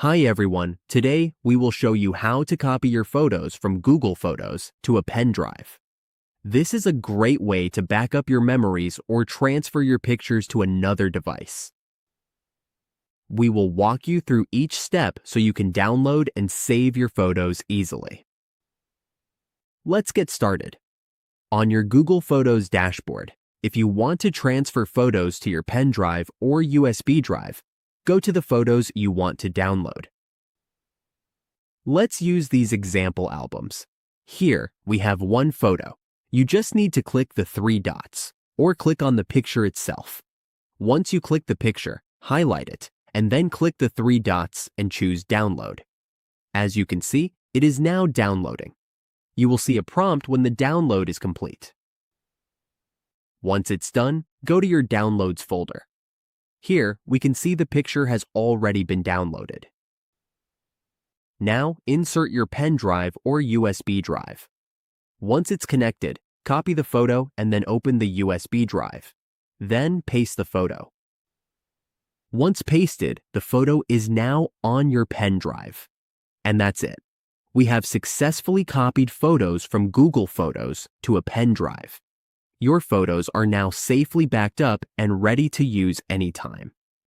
Hi everyone, today we will show you how to copy your photos from Google Photos to a pen drive. This is a great way to back up your memories or transfer your pictures to another device. We will walk you through each step so you can download and save your photos easily. Let's get started. On your Google Photos dashboard, if you want to transfer photos to your pen drive or USB drive, go to the photos you want to download. Let's use these example albums. Here, we have one photo. You just need to click the three dots, or click on the picture itself. Once you click the picture, highlight it, and then click the three dots and choose Download. As you can see, it is now downloading. You will see a prompt when the download is complete. Once it's done, go to your Downloads folder. Here, we can see the picture has already been downloaded. Now, insert your pen drive or USB drive. Once it's connected, copy the photo and then open the USB drive. Then paste the photo. Once pasted, the photo is now on your pen drive. And that's it. We have successfully copied photos from Google Photos to a pen drive. Your photos are now safely backed up and ready to use anytime.